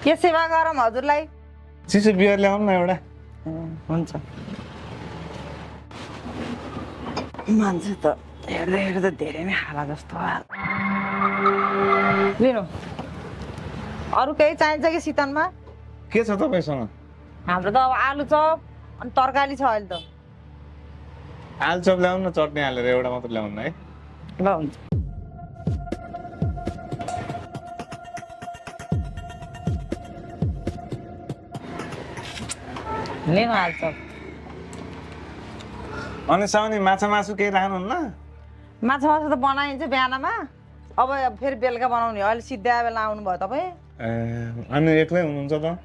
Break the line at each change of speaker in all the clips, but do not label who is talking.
के सेवा गरौँ हजुरलाई?
चिसो बियर ल्याउनु न एउटा।
हुन्छ। मान्छे त हेर्दै हेर्दै धेरै नै खाला जस्तो लिनु। अरू केही चाहिन्छ कि शीतनमा?
के छ तपाईँसँग?
हाम्रो त अब आलु चप अनि तरकारी छ अहिले त।
आलु चप ल्याउनु न, चटनी हालेर एउटा मात्र ल्याउनु है।
ल हुन्छ। लिनु आलु चप।
अनि साउनी माछा मासु केही राख्नुहुन्न?
माछा मासु त बनाइन्छ बिहानमा, अब फेरि बेलुका बनाउने हो। अहिले सिद्ध्या बेला आउनुभयो तपाईँ?
अनि एक्लै हुनुहुन्छ त?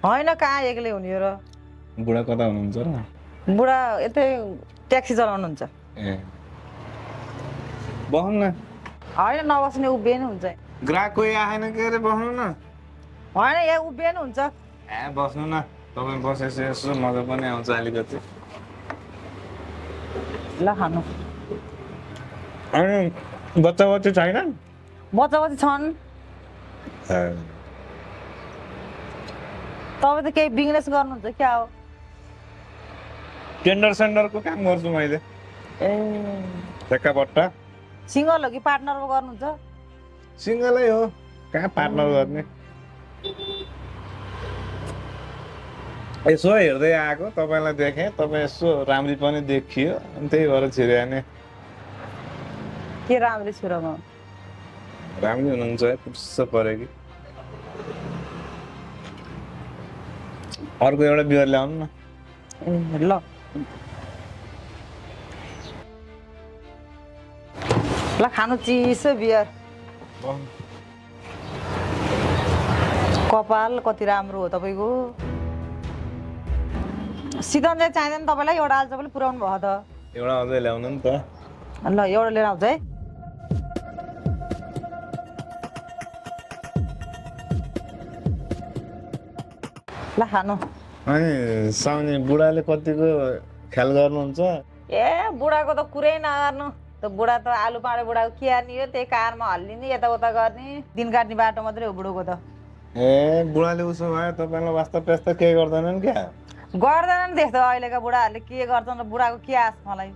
होइन, कहाँ एक्लै हुने हो र।
बुढा कता हुनुहुन्छ र?
बुढा यतै ट्याक्सी चलाउनुहुन्छ।
ए बस्नु न।
होइन, नबस्ने उभिए नै हुन्छ।
ग्राहक कोही आएन के अरे, बस्नु न।
होइन, यहाँ उभिए नै हुन्छ।
बस्नु न, तपाईँ बसेपछि यसो मजा पनि आउँछ अलिकति।
ल खानु।
अनि बच्चा बच्ची छैन?
बच्चा बच्ची छन्। तपाईँ त केही बिजनेस गर्नुहुन्छ क्या हो?
टेन्डर सेन्डरको काम गर्छु मैले।
ए
ठेक्का पट्टा।
सिङ्गल हो कि पार्टनरमा गर्नुहुन्छ?
सिङ्गलै हो, कहाँ पार्टनर गर्ने। यसो हेर्दै आएको, तपाईँलाई देखेँ, तपाईँ यसो राम्री पनि देखियो, अनि त्यही भएर छिर्या नि।
के राम्रै छु र म?
राम्री हुनुहुन्छ है, पुस्स पऱ्यो कि। अर्को एउटा बियर ल्याउनु न।
ए ल ल खानु चिसो बियर। कपाल कति राम्रो हो तपाईँको। सिदन चाहिँ चाहिँदैन तपाईँलाई? एउटा आलु चप पनि पुऱ्याउनु भयो त।
एउटा अझै ल्याउनु नि त।
ल एउटा लिएर आउँछ है। ल खानु।
अनि साउनी बुढाले कतिको ख्याल गर्नुहुन्छ?
ए बुढाको त कुरै नगर्नु। त बुढा त आलु पाँडे बुढाको के हार्ने हो, त्यही कारमा हल्लिने, यताउता गर्ने, दिन काट्ने बाटो मात्रै हो बुढोको त।
ए बुढाले उसो भए तपाईँलाई वास्ता पेस्ता केही गर्दैनन् क्या?
गर्दैनन् त्यस्तो। अहिलेका बुढाहरूले के गर्छन् र बुढाको के आश मलाई।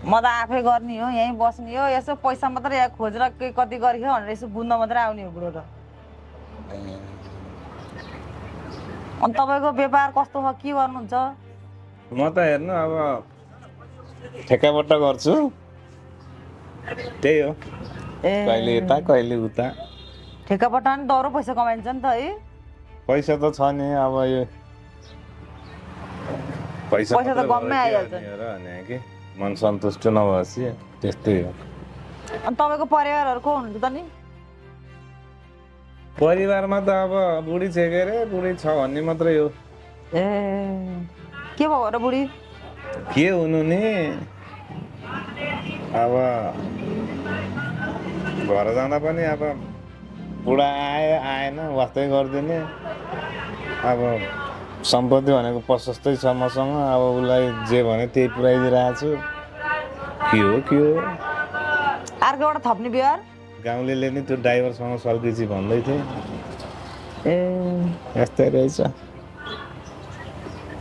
म त आफै गर्ने हो, यहीँ बस्ने हो, यसो पैसा मात्रै यहाँ खोजेर के कति गरियो भनेर यसो बुझ्न मात्रै आउने हो बुढो त। अनि तपाईँको व्यापार कस्तो हो, के गर्नुहुन्छ?
म त हेर्नु अब ठेक्काबट्टा गर्छु, त्यही हो।
ए
कहिले यता कहिले उता।
ठेक्कापट्टा नि दौरो पैसा कमाइन्छ नि त है।
पैसा त छ नि, अब यो पैसा
त गम्मै आइहाल्छ
नि कि मन सन्तुष्ट नभएपछि त्यस्तै हो।
अनि तपाईँको परिवारहरू को हुनुहुन्छ त नि?
परिवारमा त अब बुढी छ के अरे, बुढी छ भन्ने मात्रै हो।
ए के भयो र बुढी?
के हुनु नि, अब घर जाँदा पनि अब बुढा आयो आएन वास्तै गरिदिने। अब सम्पत्ति भनेको प्रशस्तै छ मसँग, अब उसलाई जे भने त्यही पुऱ्याइदिइरहेको छु। के हो
अर्को एउटा थप्ने बिहार?
गाउँलेले नि त्यो ड्राइभरसँग सल्किची भन्दै थिए।
ए
यस्तै रहेछ।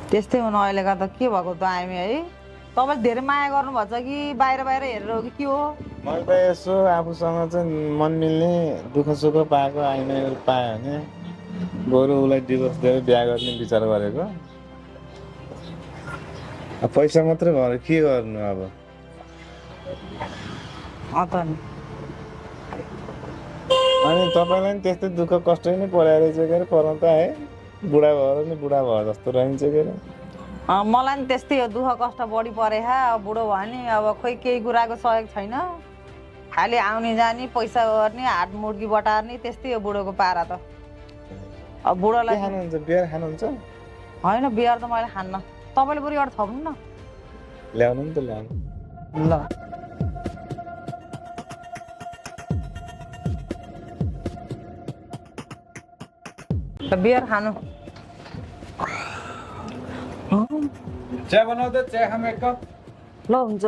त्यस्तै हुनु अहिलेका त। के भएको त हामी है? तपाईँले धेरै माया गर्नुभएको छ कि बाहिर बाहिर हेरेर हो कि के हो?
मैले त यसो आफूसँग चाहिँ मन मिल्ने दुःख सुख पाएको आइमाईहरू पायो भने बरु उसलाई डिभोर्स दिएर बिहा गर्ने विचार गरेको। पैसा मात्रै भएर के गर्नु अब।
त नि।
अनि तपाईँलाई नि त्यस्तै दुःख कष्टै नै पऱ्यो रहेछ के अरे, पर्न त है। बुढा भएर नि बुढा भयो जस्तो रहन्छ के अरे।
मलाई नि त्यस्तै हो, दुःख कष्ट बढी परे अब बुढो भयो नि। अब खोइ केही कुराको सहयोग छैन, खालि आउने जाने, पैसा गर्ने, हात मुर्गी बटार्ने, त्यस्तै हो बुढोको पारा त। अब बुढोलाई
खानुहुन्छ? बियर खानुहुन्छ?
होइन, बियर त मैले खान्न। तपाईँले बरु एउटा थप्नु न।
ल्याउनु नि त, ल्याउनु।
ल बियर खानु।
चिया बनाउँदा चिया खाम एक कप।
ल हुन्छ।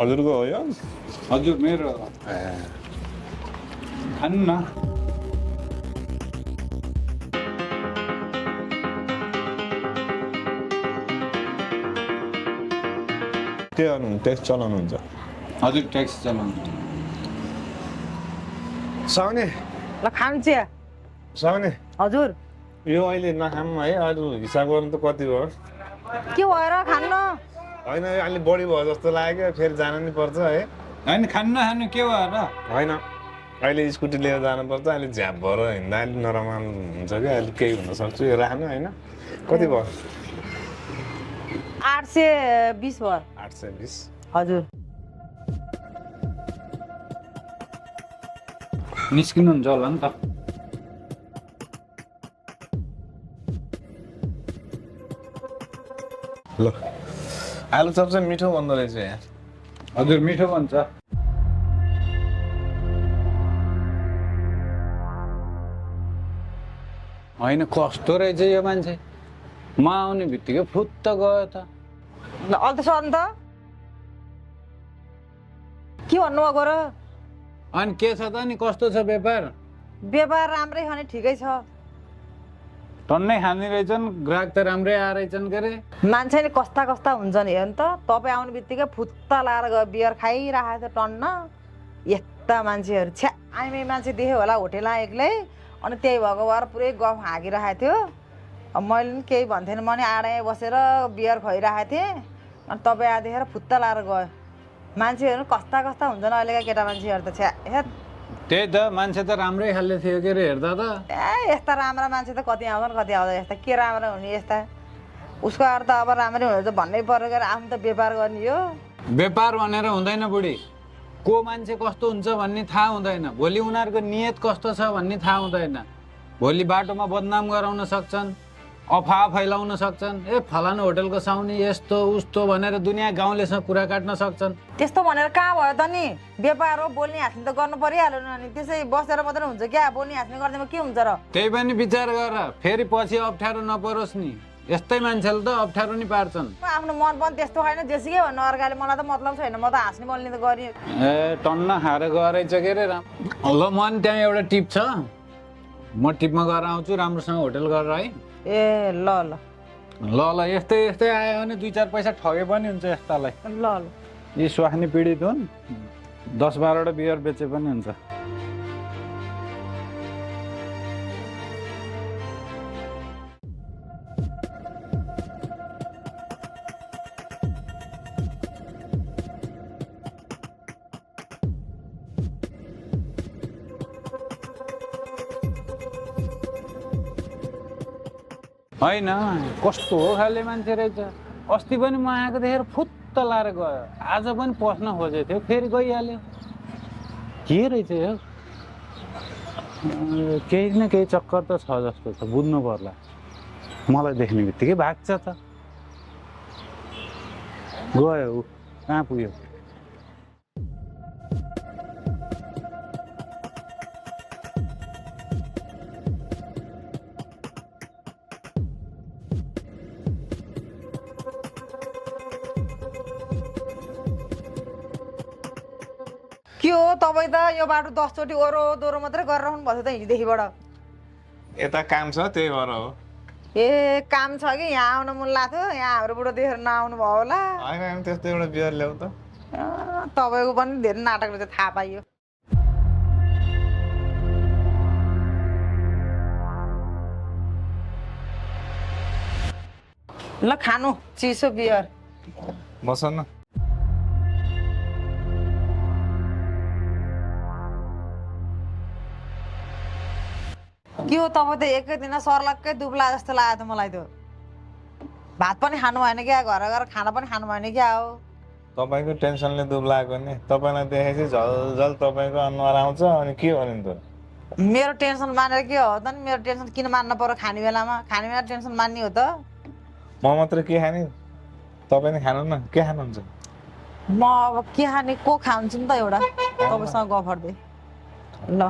हजुरको हो यो
हजुर मेरो खानु न
के गर्नु टेस्ट चलाउनुहुन्छ
हजुर ट्याक्सी चलाउनु
साउने
ल खानु चिया
साउने
हजुर
यो अहिले नखाऊँ है अरू हिसाब गर्नु त कति भयो
के भएर खान्न
होइन यो अलिक बढी भयो जस्तो लाग्यो फेरि जानु नि पर्छ है
होइन खानु नखानु के भएर
होइन अहिले स्कुटी लिएर जानुपर्छ अहिले झ्याप भएर हिँड्दा अलिक नरमाइलो हुन्छ कि अलिक केही हुनसक्छ यो राख्नु होइन कति भयो
820 भयो
820
हजुर
निस्किनुहुन्छ होला नि त
ल आलु चप चाहिँ मिठो बन्दो रहेछ यहाँ
हजुर मिठो बन्छ होइन कस्तो रहेछ यो मान्छे म आउने बित्तिकै फुत्त गयो त
ल अहिले त सर त के भन्नुभएको र
अनि के छ त नि कस्तो छ व्यापार
व्यापार राम्रै छ नि ठिकै छ
टन्नै खाने रहेछन् ग्राहक त राम्रै आएछन् के अरे
मान्छे नि कस्ता कस्ता हुन्छन् हेर्नु त तपाईँ आउने बित्तिकै फुत्ता लाएर गयो बियर खाइरहेको छ टन्न यस्ता मान्छेहरू छ्या आइमै मान्छे देख्यो होला होटेलमा एक्लै अनि त्यही भएको भएर पुरै गफ हाँकिरहेको थियो अब मैले पनि केही भन्थेन म नि आडै बसेर बियर खुवाइरहेको थिएँ अनि तपाईँ आएदेखि फुत्ता लाएर गयो मान्छेहरू कस्ता कस्ता हुन्छन् अहिलेका केटा मान्छेहरू त छ्या हेर
त्यही त मान्छे त राम्रै खाले थियो के अरे हेर्दा त
यस्ता राम्रा मान्छे त कति आउँछन् कति आउँदैन यस्ता के राम्रो हुने यस्ता उसको अर्थ अब राम्रै हुने त भन्नै पर्यो के आफ्नो त व्यापार गर्ने हो
व्यापार भनेर हुँदैन बुढी को मान्छे कस्तो हुन्छ भन्ने थाहा हुँदैन भोलि उनीहरूको नियत कस्तो छ भन्ने थाहा हुँदैन भोलि बाटोमा बदनाम गराउन सक्छन् अफवाह फैलाउन सक्छन् ए फलानु होटलको साउनी यस्तो उस्तो भनेर दुनियाँ गाउँलेसँग कुरा काट्न सक्छन्
त्यस्तो भनेर कहाँ भयो त नि व्यापार हो बोल्ने हाँस्ने त गर्नु परिहाल्यो नि त्यसै बसेर मात्रै हुन्छ क्या बोल्ने हाँस्ने गर्दैमा के हुन्छ र
त्यही पनि विचार गर फेरि पछि अप्ठ्यारो नपरोस् नि यस्तै मान्छेले त अप्ठ्यारो नि पार्छन्
आफ्नो मन पनि त्यस्तो छैन जेसुकै भन्नु अर्काले मलाई त मतलब छैन म त हाँस्ने बोल्ने त गरेँ
ए टन्न खाएर गएछ के अरे ल म नि त्यहाँ एउटा टिप छ म टिपमा गएर आउँछु राम्रोसँग होटल गरेर है
ए ल ल
ल ल यस्तै यस्तै आयो भने 2-4 पैसा ठगे पनि हुन्छ यस्तालाई
ल ल
यी स्वास्नी पीडित हुन् 10-12वटा बियर बेचे पनि हुन्छ होइन कस्तो हो खाले मान्छे रहेछ अस्ति पनि म आएको देखेर फुत्त लाएर गयो आज पनि पस्न खोजेको थियो फेरि गइहाल्यो के रहेछ यो केही न केही चक्कर त छ जस्तो छ बुझ्नु पर्ला मलाई देख्ने बित्तिकै भाग्छ त गयो ऊ कहाँ पुग्यो
के हो तपाईँ त यो बाटो 10 चोटि ओरो दोरो मात्रै गरेर आउनु भएको त हिजोदेखिबाट
यता काम छ त्यही भएर हो
ए काम छ कि यहाँ आउन मन लाग्थ्यो यहाँ हाम्रो बुढो देखेर नआउनु भयो होला
होइन त्यस्तो एउटा बियर ल्याऊ त
तपाईँको पनि धेरै नाटक रहेछ थाहा पाइयो ल खानु चिसो बियर
बस न
के हो तपाईँ त एकै दिन सर्लक्कै दुब्ला जस्तो लाग्यो त मलाई त भात पनि खानु भएन क्या घर गएर खाना पनि खानु भएन क्या हो
तपाईँको टेन्सनले दुब्लाएको नि तपाईँलाई देखेपछि झलझल तपाईँको अनुहार आउँछ अनि के गर्ने त
मेरो टेन्सन मानेर के हो त नि मेरो टेन्सन किन मान्नु पर्यो खाने बेलामा खाने बेला टेन्सन मान्ने हो त
म मात्र के खाने तपाईँ नै खानु न के खानुहुन्छ
म अब के खाने को खान्छु नि त एउटा तपाईँसँग गफ गर्दै ल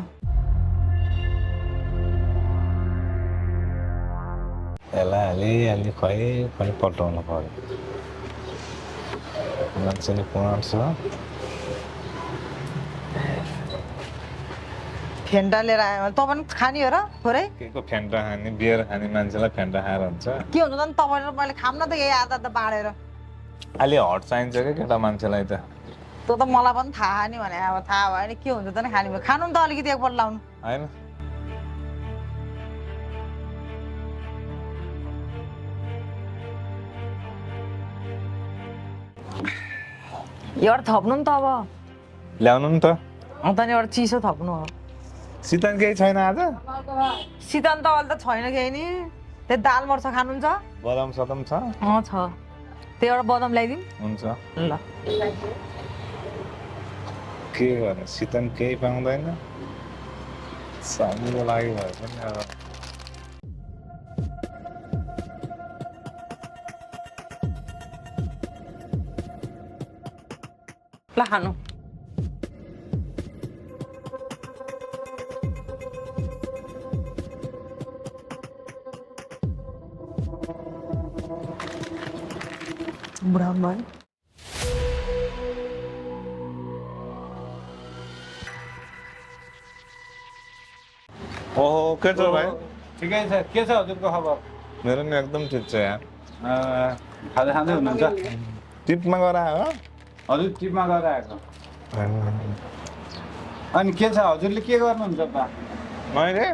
यसलाई अलि अलि खुवाइ पनि पल्टाउनु पऱ्यो मान्छेले पढ्छ
फेन्टा लिएर आयो भने तँ पनि खाने हो र थोरै
के को फेन्टा खाने बियर खाने मान्छेलाई फेन्टा खाएर हुन्छ
के हुन्छ त नि तपाईँले र मैले खाम न त यही आधा आधा बाँडेर
अलि हट चाहिन्छ क्या केटा मान्छेलाई त
त्यो त मलाई पनि थाहा नि भने अब थाहा भयो भने के हुन्छ त नि खाने भयो खानु नि त अलिकति एकपल्ट लाउनु
होइन
एउटा थप्नु नि त अब
ल्याउनु नि त
अन्त नि एउटा चिसो थप्नु हो
सितन केही छैन आज
सितन त अहिले त छैन केही नि त्यो दाल मर्छ खानुहुन्छ
बदाम सदम छ
छ त्यो एउटा बदाम ल्याइदिउँ
हुन्छ
ल
के गर्ने सितन केही पाउँदैन सानीको लागि भए पनि अब
ल खानु बुढा भयो
ओहो के छ भाइ
ठिकै छ के छ हजुरको खबर
मेरो नि एकदम ठिक छ यार
खाँदै खाँदै हुनुहुन्छ
टिपमा गएर आयो
हजुर टिपमा गएर आएको अनि के छ हजुरले के गर्नुहुन्छ त
मैले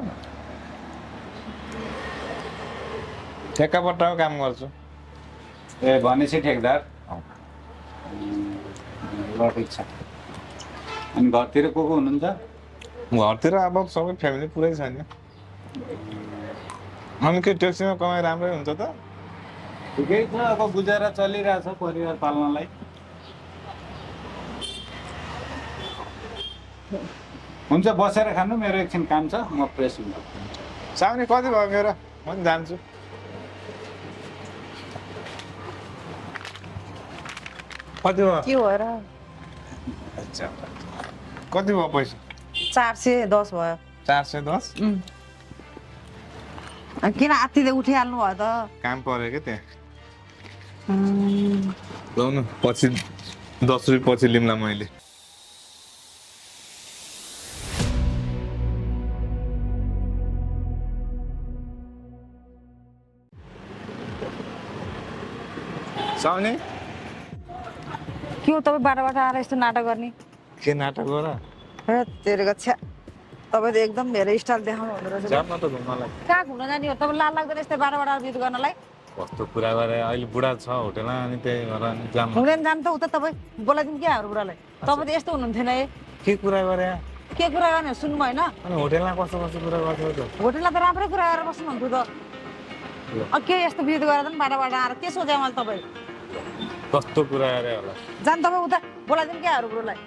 ठेक्कापट्टाको काम गर्छु
ए भनेपछि ठेकदार ल ठिक छ अनि घरतिर को हुनुहुन्छ
घरतिर अब सबै फ्यामिली पुरै छ नि अनि के ट्याक्सीमा कमाइ राम्रै हुन्छ त
ठिकै छ अब गुजारा चलिरहेछ परिवार पाल्नलाई हुन्छ बसेर खानु मेरो एकछिन काम छ म फ्रेस हुन्छु
साउने कति भयो मेरो म पनि जान्छु कति भयो
के हो र
अच्छा कति भयो पैसा
410 भयो
410
अनि किन आत्तिले उठिहाल्नु भयो त
काम पऱ्यो क्या त्यहाँ लौ न पछि 10 रुपियाँ पछि लिउँला मैले साउने
के हो तपाईँ बाटाबाट आएर यस्तो नाटक गर्ने
के नाटक गर
हे तेरेको छ्या तपाईँ त एकदम मेरो स्टाइल देखाउनु हुँदो रहेछ
जाम न त घुम्नलाई
कहाँ घुम्न जाने हो तपाईँ लाल लाग्दैन यस्तै बाटाबाट आएर बित गर्नलाई
कस्तो कुरा गरे अहिले बुढा छ होटेलमा अनि त्यही भएर अनि जाम
हुँदैन जानु त उता तपाईँ बोलाइदिनु क्या हाम्रो बुढालाई तपाईँ त यस्तो हुनुहुन्थेन ए
के कुरा गरे
के कुरा गर्ने हो सुन्नु भएन
अनि होटेलमा कस्तो कस्तो कुरा गर्थ्यौ त
होटेलमा त राम्रै कुरा गरेर बस्नुहुन्थ्यो त के यस्तो बित गरेर पनि बाटाबाट आएर के सोचेँ मैले तपाईँ
कस्तो कुरा गरे होला
जानु तपाईँ उता बोलाइदिनु क्या हाम्रो बुढालाई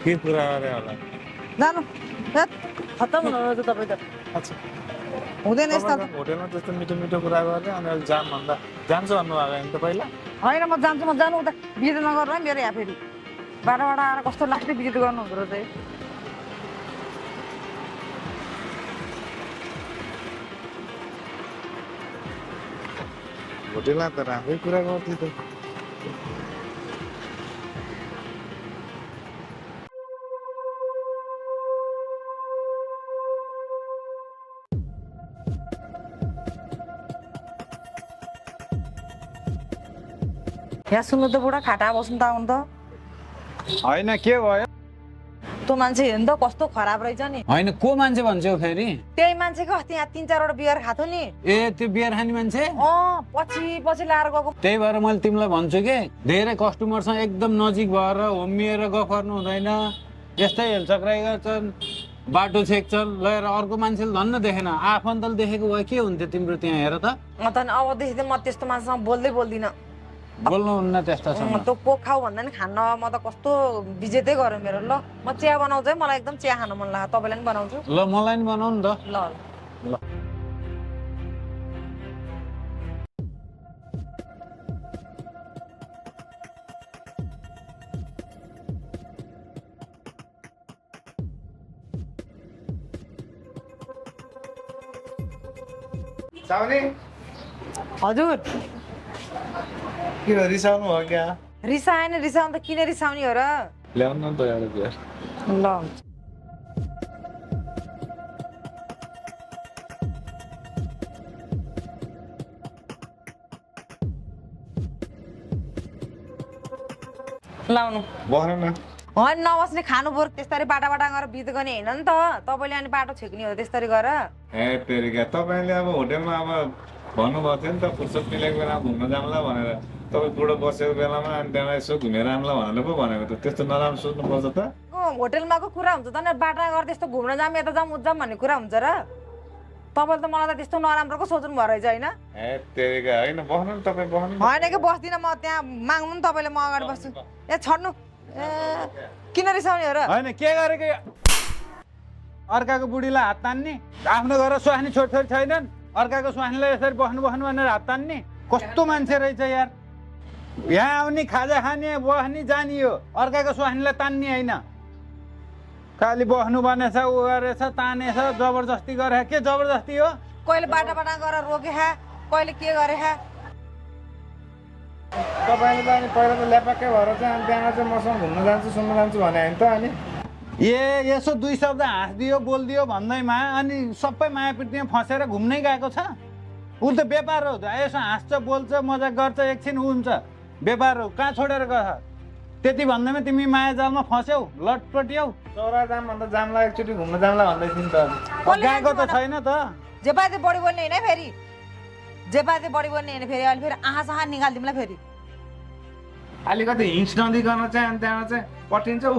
के कुरा गरे होला
जानु हेत्, खत्तम हुनुहुन्छ तपाईँ त
अच्छा
हुँदैन यस्तो त
होटेलमा त्यस्तो मिठो मिठो कुरा गर्ने अनि अहिले जाम भन्दा जान्छ भन्नुभएको नि त पहिला
होइन म जान्छु म जानु उता बित नगर्नु है मेरो यहाँ फेरि बाटाबाट आएर कस्तो लाग्थ्यो बित गर्नु हुँदो रहेछ
होटेलमा त राम्रै कुरा गर्थ्यो त
यहाँ सुन्नु त बुढा खाटा बस्नु त आउनु त
होइन के भयो
त्यो मान्छे हेर्नु त कस्तो खराब रहेछ नि
होइन को मान्छे भन्छौ फेरि
त्यही मान्छेको अस्ति यहाँ 3-4 वटा बियर खाथ्यो नि
ए त्यो बियर खाने मान्छे
पछि पछि लाएर गएको
त्यही भएर मैले तिमीलाई भन्छु कि धेरै कस्टमरसँग एकदम नजिक भएर होमिएर गफ गर्नु हुँदैन यस्तै हेलचक्राइ गर्छन् बाटो छेक्छन् लगेर अर्को मान्छेले धन्न देखेन आफन्तले देखेको भए के हुन्थ्यो तिम्रो त्यहाँ हेर त
अबदेखि चाहिँ म त्यस्तो मान्छेसँग बोल्दिनँ
बोल्नुहुन्न त्यस्तासँग
त्यो कोक खाऊ भन्दा नि खान्न म त कस्तो बिजेतै गऱ्यो मेरो ल म चिया बनाउँछु है मलाई एकदम चिया खान मन लाग्यो तपाईँलाई पनि बनाउँछु
ल मलाई नि बनाऊ नि त
ल
ल
साउने
हजुर
के रिसाउनु भयो क्या
रिसाएन रिसाउनु त किन रिसाउने हो र
ल्याउनु न त एउटा बियर
ल लाउनु
बस्नु न
होइन नबस्ने खानु बरु त्यसरी बाटा गरेर बित गर्ने होइन नि त तपाईँले अनि बाटो छेक्ने हो त्यसरी गर
ए तेरिका तपाईँले अब होटेलमा अब भन्नुभएको थियो नि त फुर्सद मिलेको बेला घुम्न जाउँला भनेर तपाईँ बुढो बसेको बेलामा अनि त्यहाँ यसो घुमेर आउँला भनेर पो भनेको त त्यस्तो नराम्रो सोच्नुपर्छ त
होटेलमाको कुरा हुन्छ त नि बाटा गरेर त्यस्तो घुम्न जाऊँ यता जाऊँ उता भन्ने कुरा हुन्छ र तपाईँले त मलाई त त्यस्तो नराम्रो सोच्नु भयो रहेछ होइन
ए तेरिका होइन बस्नु न तपाईँ बस्नु न।
होइन कि बस्दिनँ म त्यहाँ माग्नु नि तपाईँले म अगाडि बस्छु ए छड्नु ए किन रिसाउने हो र
होइन के गरेको अर्काको बुढीलाई हात तान्ने आफ्नो घर स्वास्नी छोरछोरी छैनन् अर्काको स्वास्नीलाई यसरी बस्नु भनेर हात तान्ने कस्तो मान्छे रहेछ यार यहाँ आउने खाजा खाने बस्ने जाने हो अर्काको स्वास्नीलाई तान्ने होइन खालि बस्नु भनेछ ऊ गरेछ तानेछ जबरजस्ती गरे के जबरजस्ती हो
कहिले बाटा गरेर रोके कहिले के गरे
तपाईँले त अनि पहिला त ल्यापाक्कै भएर चाहिँ अनि त्यहाँ चाहिँ मसँग घुम्न जान्छु सुन्नु जान्छु भने होइन त अनि
यसो दुई शब्द हाँसिदियो बोलिदियो भन्दैमा अनि सबै माया प्रीतिमा फसेर घुम्नै गएको छ उसले त व्यापार हो यसो हाँस्छ बोल्छ मजाक गर्छ एकछिन हुन्छ व्यापार हो कहाँ छोडेर गछ त्यति भन्दैमा तिमी माया जालमा फस्यौ लटपट्यौ
चौरा जाम भन्दा जामला एकचोटि घुम्न जामला भन्दै थियौ नि त
कसले
गएको त छैन त
जे पाए बढी बोल्ने होइन फेरि जे पाए बढी बोल्ने होइन फेरि अहिले फेरि आहा निकालिदिउँला फेरि
अलिकति हिँड्स नदिकन चाहिँ अनि त्यहाँ चाहिँ पठिन्छ ऊ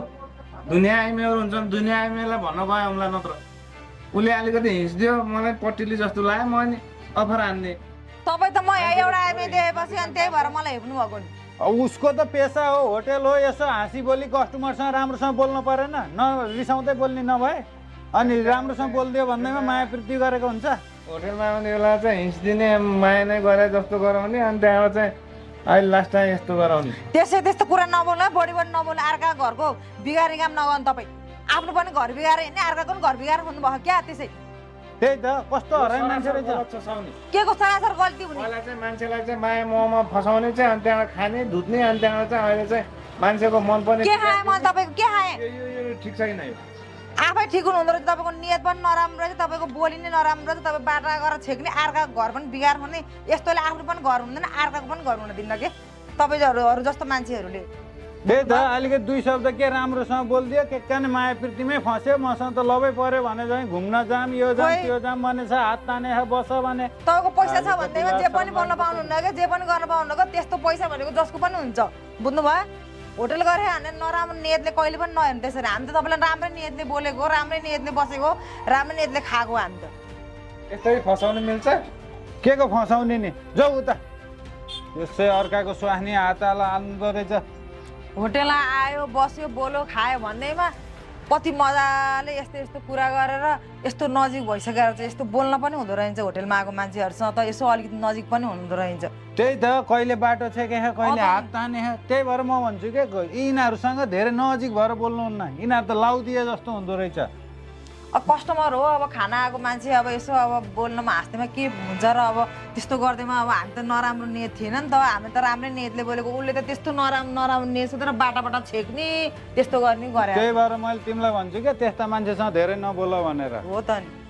दुनियाँ आइमेहरू हुन्छन् दुनियाँ आइमेलाई भन्न गयो उसलाई नत्र उसले अलिकति हिँड्दियो मलाई पट्टिली जस्तो लाग्यो म अनि अफर हान्ने
तपाईँ त म एउटा आइमे दिएपछि अनि त्यही भएर मलाई हेप्नु भएको नि
उसको त पेसा हो होटेल हो यसो हाँसी बोली कस्टमरसँग राम्रोसँग बोल्नु परेन न रिसाउँदै बोल्ने नभए अनि राम्रोसँग बोलिदियो भन्दैमा माया प्रीति गरेको हुन्छ
होटेलमा आउने बेला चाहिँ हिँड्स दिने माया नै गरे जस्तो गराउने अनि त्यहाँबाट चाहिँ अहिले लास्ट टाइम यस्तो गराउने
त्यस्तो कुरा नबोल्नु बढी नबोल्नु अर्का घरको बिगारी काम नगर्नु तपाईँ आफ्नो पनि घर बिगारे होइन अर्काको पनि घर बिगाएर हुनुभयो क्या त्यसै
त्यही त कस्तो हराइ मान्छे रहेछ
के कस्तो सरासर गल्ती हुने
पहिला चाहिँ मान्छेलाई चाहिँ माया मोहमा फसाउने चाहिँ अनि त्यहाँबाट खाने धुत्ने अनि त्यहाँबाट चाहिँ अहिले चाहिँ मान्छेको मन पनि
के खाएँ मैले तपाईँको के खाएँ
यो ठिक छैन यो
आफै ठिक हुनुहुँदो रहेछ तपाईँको नियत पनि नराम्रो रहेछ तपाईँको बोली नै नराम्रो रहेछ तपाईँ बाटा गरेर छेक्ने अर्काको घर पनि बिगार हुने यस्तोले आफ्नो पनि घर हुँदैन अर्काको पनि घर हुन दिन्न के तपाईँहरू जस्तो मान्छेहरूले
त्यही त अलिकति दुई शब्द के राम्रोसँग बोलिदियो के कान माया प्रीतिमै फस्यो मसँग त लबै पर्यो भने चाहिँ घुम्न जाम यो जाम त्यो जाम भनेछ हात ताने बस भने
तपाईँको पैसा छ भन्दैमा जे पनि बोल्न पाउनुहुन्न क्या जे पनि गर्न पाउनुहुन्न क्या त्यस्तो पैसा भनेको जसको पनि हुन्छ बुझ्नुभयो होटल गरे भने नराम्रो नियतले कहिले पनि नहेर्नु त्यसरी हामी त तपाईँलाई राम्रै नियतले बोलेको राम्रै नियतले बसेको राम्रै नियतले खाएको हामी त
यस्तै फसाउनु मिल्छ
के को फसाउने नि जाऊ उता यसै अर्काको स्वास्नी हातला हाल्दो रहेछ
होटेलमा आयो बस्यो बोल्यो खायो भन्दैमा कति मजाले यस्तो यस्तो कुरा गरेर यस्तो नजिक भइसकेर चाहिँ यस्तो बोल्न पनि हुँदो रहेछ होटेलमा आएको मान्छेहरूसँग त यसो अलिकति नजिक पनि हुँदो रहेछ
त्यही त कहिले बाटो छेके कहिले हात ताने त्यही भएर म भन्छु के यिनीहरूसँग धेरै नजिक भएर बोल्नुहुन्न यिनीहरू त लाउदिए जस्तो हुँदो रहेछ
अब कस्टमर हो अब खाना आएको मान्छे अब यसो अब बोल्नमा हाँस्दैमा के हुन्छ र अब त्यस्तो गर्दैमा अब हामी त नराम्रो नियत थिएन नि त हामी त राम्रै नियतले बोलेको उसले त त्यस्तो नराम्रो नियत तर बाटा छेक्ने त्यस्तो गर्ने गरे
त्यही भएर मैले तिमीलाई भन्छु क्या त्यस्ता मान्छेसँग धेरै नबोल भनेर
हो त नि